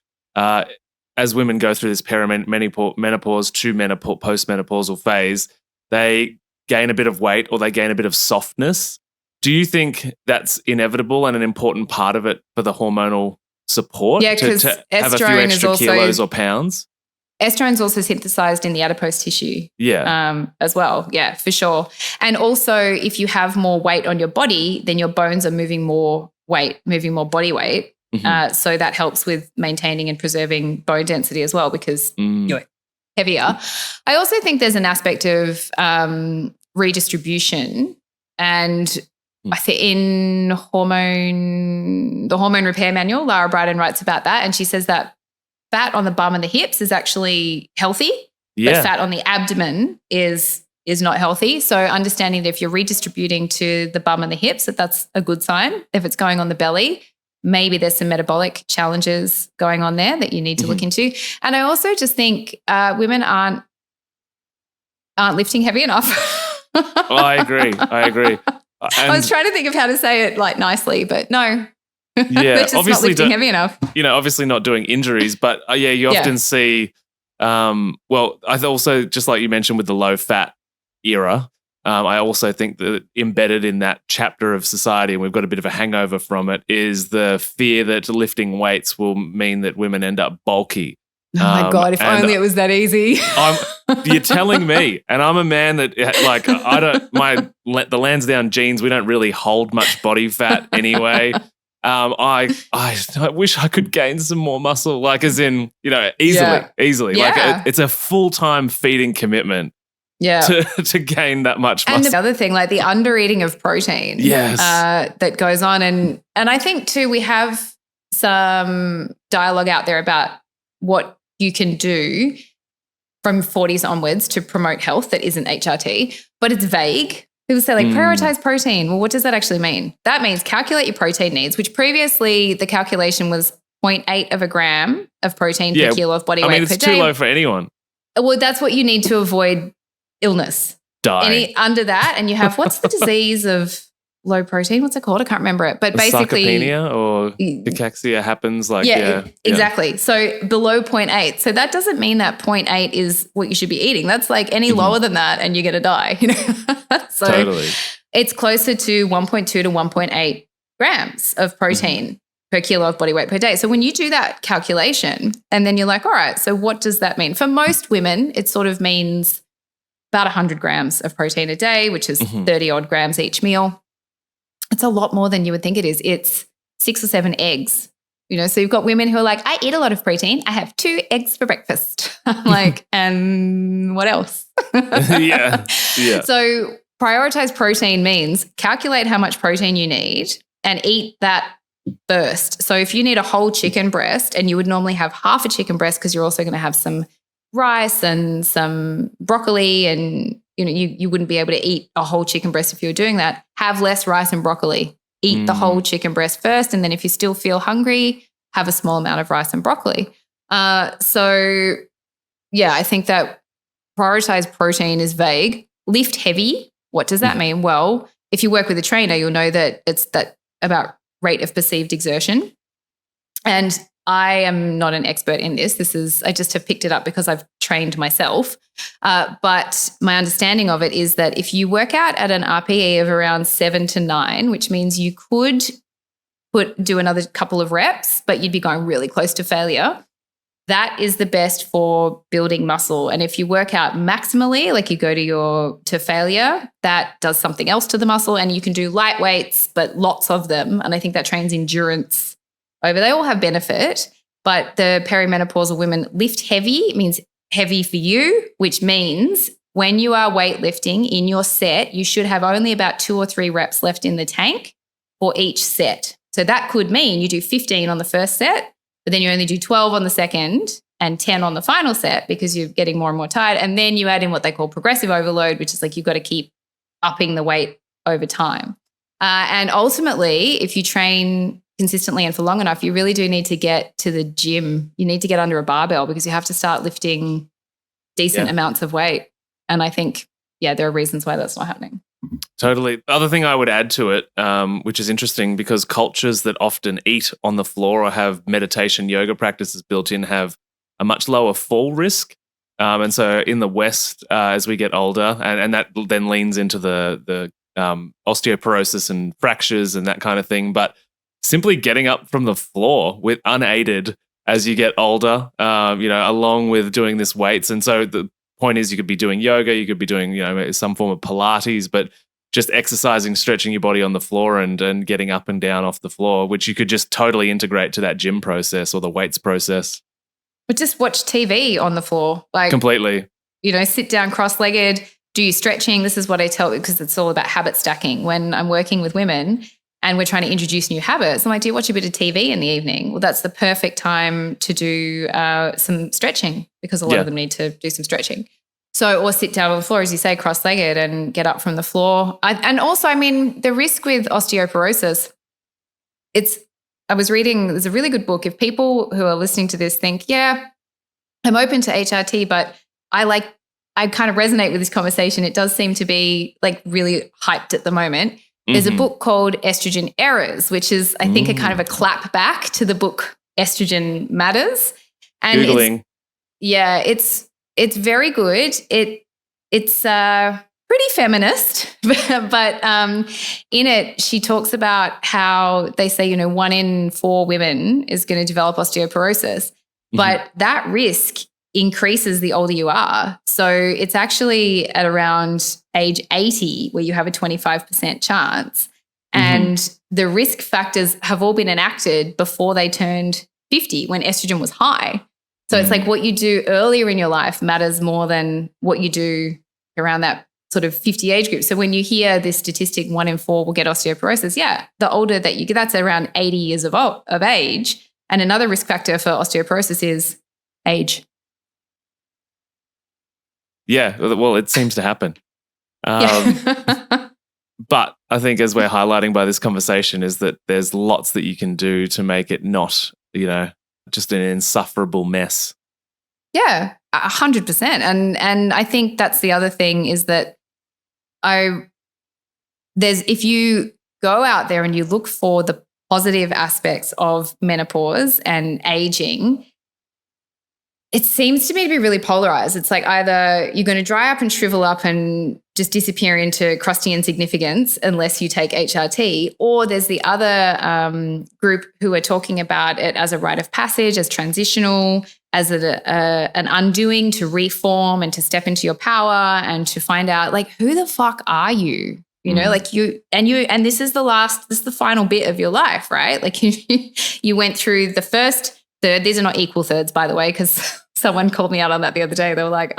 as women go through this perimenopause to postmenopausal phase, they gain a bit of weight or they gain a bit of softness. Do you think that's inevitable and an important part of it for the hormonal support? Yeah, because to have a few extra kilos or pounds? Estrogen is also synthesized in the adipose tissue as well. Yeah, for sure. And also if you have more weight on your body, then your bones are moving more weight, moving more body weight. So that helps with maintaining and preserving bone density as well because you're heavier. I also think there's an aspect of redistribution, and I think in the hormone repair manual, Lara Brydon writes about that, and she says that fat on the bum and the hips is actually healthy, but fat on the abdomen is not healthy. So understanding that if you're redistributing to the bum and the hips, that's a good sign. If it's going on the belly, maybe there's some metabolic challenges going on there that you need to look into. And I also just think women aren't lifting heavy enough. I agree. I was trying to think of how to say it like nicely, but no. Yeah, they're just obviously not lifting heavy enough. Obviously not doing injuries, but you often see. I also, just like you mentioned with the low fat era, I also think that embedded in that chapter of society, and we've got a bit of a hangover from it, is the fear that lifting weights will mean that women end up bulky. Oh my God, if only it was that easy. You're telling me, and I'm a man that like the Lansdowne genes, we don't really hold much body fat anyway. I wish I could gain some more muscle, like as in, easily. Yeah. Like it's a full-time feeding commitment. Yeah. To gain that much muscle. And the other thing, like the under-eating of protein. Yes. That goes on. And I think too, we have some dialogue out there about what you can do from 40s onwards to promote health that isn't HRT, but it's vague. People say like prioritize protein. Well, what does that actually mean? That means calculate your protein needs, which previously the calculation was 0.8 of a gram of protein per kilo of body weight per day. It's too low for anyone. Well, that's what you need to avoid illness. Die. Under that, and you have, what's the disease of low protein? What's it called? I can't remember it. But basically, sarcopenia or cachexia happens. Exactly. So below 0.8. So that doesn't mean that 0.8 is what you should be eating. That's like any lower than that, and you're going to die. So totally. It's closer to 1.2 to 1.8 grams of protein per kilo of body weight per day. So when you do that calculation, and then you're like, all right, so what does that mean? For most women, it sort of means about 100 grams of protein a day, which is 30 odd grams each meal. It's a lot more than you would think it is. It's 6 or 7 eggs. So you've got women who are like, I eat a lot of protein. I have 2 eggs for breakfast. I'm like, and what else? Yeah. So prioritize protein means calculate how much protein you need and eat that first. So if you need a whole chicken breast, and you would normally have half a chicken breast because you're also going to have some rice and some broccoli, and you wouldn't be able to eat a whole chicken breast if you were doing that. Have less rice and broccoli. Eat the whole chicken breast first, and then if you still feel hungry, have a small amount of rice and broccoli. I think that prioritize protein is vague. Lift heavy. What does that mean? Well, if you work with a trainer, you'll know that it's that about rate of perceived exertion. And I am not an expert in this. I just have picked it up because I've trained myself. But my understanding of it is that if you work out at an RPE of around 7 to 9, which means you could do another couple of reps, but you'd be going really close to failure, that is the best for building muscle. And if you work out maximally, like you go to failure, that does something else to the muscle, and you can do light weights, but lots of them. And I think that trains endurance over. They all have benefit, but the perimenopausal women lift heavy. It means heavy for you, which means when you are weightlifting in your set, you should have only about 2 or 3 reps left in the tank for each set. So that could mean you do 15 on the first set, but then you only do 12 on the second and 10 on the final set because you're getting more and more tired. And then you add in what they call progressive overload, which is like you've got to keep upping the weight over time. And ultimately, if you train consistently and for long enough, you really do need to get to the gym. You need to get under a barbell because you have to start lifting decent amounts of weight. And I think, there are reasons why that's not happening. Totally. The other thing I would add to it, which is interesting because cultures that often eat on the floor or have meditation yoga practices built in have a much lower fall risk. And so in the West, as we get older, and that then leans into the osteoporosis and fractures and that kind of thing. But simply getting up from the floor with unaided as you get older, along with doing this weights. And so the point is you could be doing yoga, you could be doing, some form of Pilates, but just exercising, stretching your body on the floor and getting up and down off the floor, which you could just totally integrate to that gym process or the weights process. But just watch TV on the floor. Like completely. Sit down cross-legged, do your stretching. This is what I tell, because it's all about habit stacking. When I'm working with women and we're trying to introduce new habits, I'm like, do you watch a bit of TV in the evening? Well, that's the perfect time to do some stretching, because a lot of them need to do some stretching. So, or sit down on the floor, as you say, cross-legged and get up from the floor. And also, the risk with osteoporosis, I was reading, there's a really good book. If people who are listening to this think, yeah, I'm open to HRT, but I kind of resonate with this conversation. It does seem to be like really hyped at the moment. There's a book called Estrogen Errors, which is, I think, a kind of a clap back to the book Estrogen Matters. And Googling. It's very good. It's pretty feminist, but in it she talks about how they say 1 in 4 women is going to develop osteoporosis, but that risk increases the older you are. So it's actually at around age 80 where you have a 25% chance, and the risk factors have all been enacted before they turned 50 when estrogen was high. So it's like what you do earlier in your life matters more than what you do around that sort of 50 age group. So when you hear this statistic, 1 in 4 will get osteoporosis, the older that you get, that's around 80 years of age. And another risk factor for osteoporosis is age. Yeah, well, it seems to happen. But I think, as we're highlighting by this conversation, is that there's lots that you can do to make it not, just an insufferable mess. Yeah, 100%. And I think that's the other thing, is that if you go out there and you look for the positive aspects of menopause and aging, it seems to me to be really polarized. It's like either you're going to dry up and shrivel up and just disappear into crusty insignificance unless you take HRT, or there's the other group who are talking about it as a rite of passage, as transitional, as an undoing to reform and to step into your power and to find out, like, who the fuck are you? Like and this is the final bit of your life, right? Like you went through the first third. These are not equal thirds, by the way, because someone called me out on that the other day. They were like,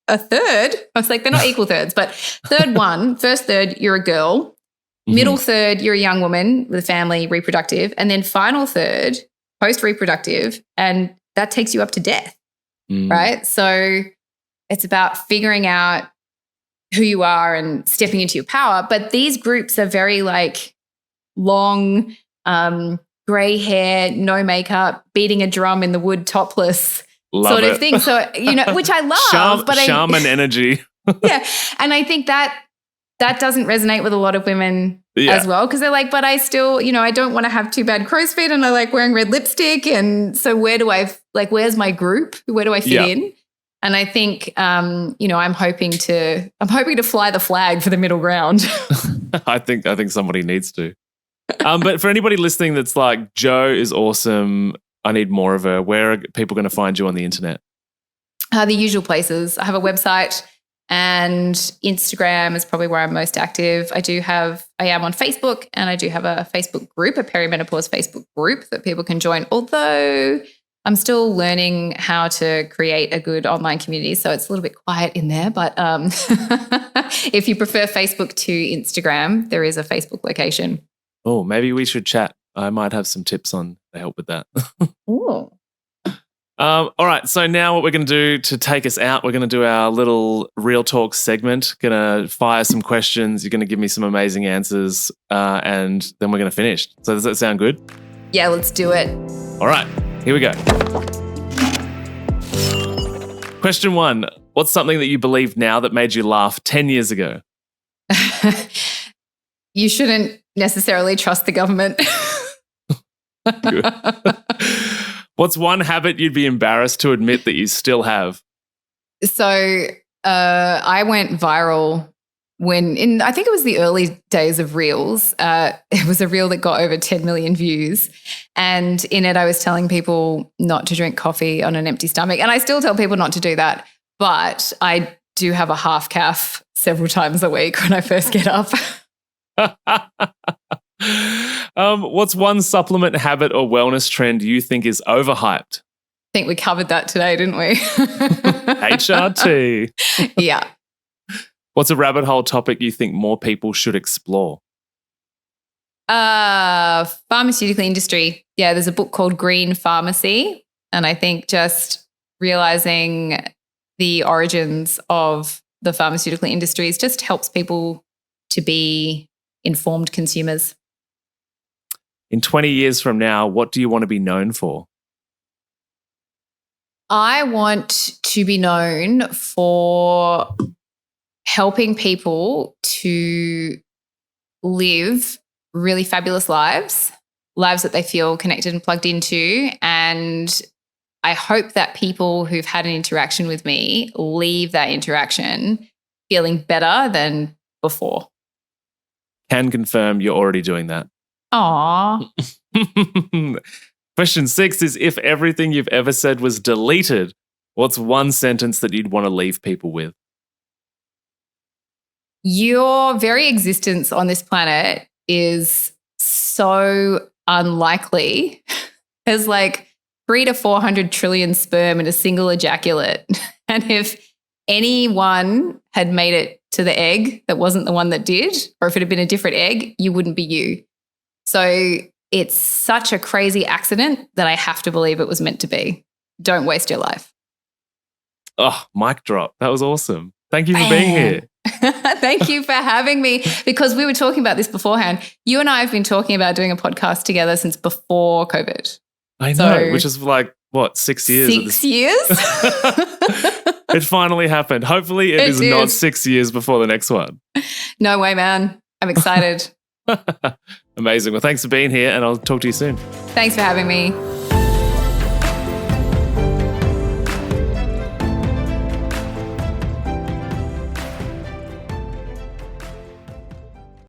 a third? I was like, they're not equal thirds, but first third, you're a girl. Middle third, you're a young woman with a family, reproductive. And then final third, post-reproductive, and that takes you up to death, right? So it's about figuring out who you are and stepping into your power. But these groups are very like long, grey hair, no makeup, beating a drum in the wood topless sort of thing. So, which I love. Shaman energy. Yeah. And I think that doesn't resonate with a lot of women as well, because they're like, but I still, I don't want to have too bad crow's feet, and I like wearing red lipstick. And so where's my group? Where do I fit in? And I think, I'm hoping to fly the flag for the middle ground. I think somebody needs to. But for anybody listening that's like, Jo is awesome, I need more of her, where are people going to find you on the internet? The usual places. I have a website, and Instagram is probably where I'm most active. I am on Facebook, and I do have a Facebook group, a perimenopause Facebook group that people can join, although I'm still learning how to create a good online community, so it's a little bit quiet in there. But if you prefer Facebook to Instagram, there is a Facebook location. Oh, maybe we should chat. I might have some tips on to help with that. Oh. All right. So now what we're going to do to take us out, we're going to do our little real talk segment. Going to fire some questions. You're going to give me some amazing answers, and then we're going to finish. So does that sound good? Yeah, let's do it. All right. Here we go. Question 1. What's something that you believe now that made you laugh 10 years ago? You shouldn't necessarily trust the government. Good. What's one habit you'd be embarrassed to admit that you still have? So I went viral I think it was the early days of Reels. It was a reel that got over 10 million views. And in it, I was telling people not to drink coffee on an empty stomach. And I still tell people not to do that. But I do have a half calf several times a week when I first get up. What's one supplement, habit, or wellness trend you think is overhyped? I think we covered that today, didn't we? HRT. Yeah. What's a rabbit hole topic you think more people should explore? Pharmaceutical industry. Yeah, there's a book called Green Pharmacy. And I think just realizing the origins of the pharmaceutical industries just helps people to be informed consumers. In 20 years from now, what do you want to be known for? I want to be known for helping people to live really fabulous lives that they feel connected and plugged into. And I hope that people who've had an interaction with me leave that interaction feeling better than before. Can confirm you're already doing that. Aww. Question 6 is, if everything you've ever said was deleted, what's one sentence that you'd want to leave people with? Your very existence on this planet is so unlikely. There's like 300 to 400 trillion sperm in a single ejaculate. And if anyone had made it to the egg that wasn't the one that did, or if it had been a different egg, you wouldn't be you. So it's such a crazy accident that I have to believe it was meant to be. Don't waste your life. Oh, mic drop. That was awesome. Thank you for being here. Thank you for having me, because we were talking about this beforehand. You and I have been talking about doing a podcast together since before COVID. I know, which is like, what, 6 years? 6 years? It finally happened. Hopefully it is not 6 years before the next one. No way, man. I'm excited. Amazing. Well, thanks for being here, and I'll talk to you soon. Thanks for having me.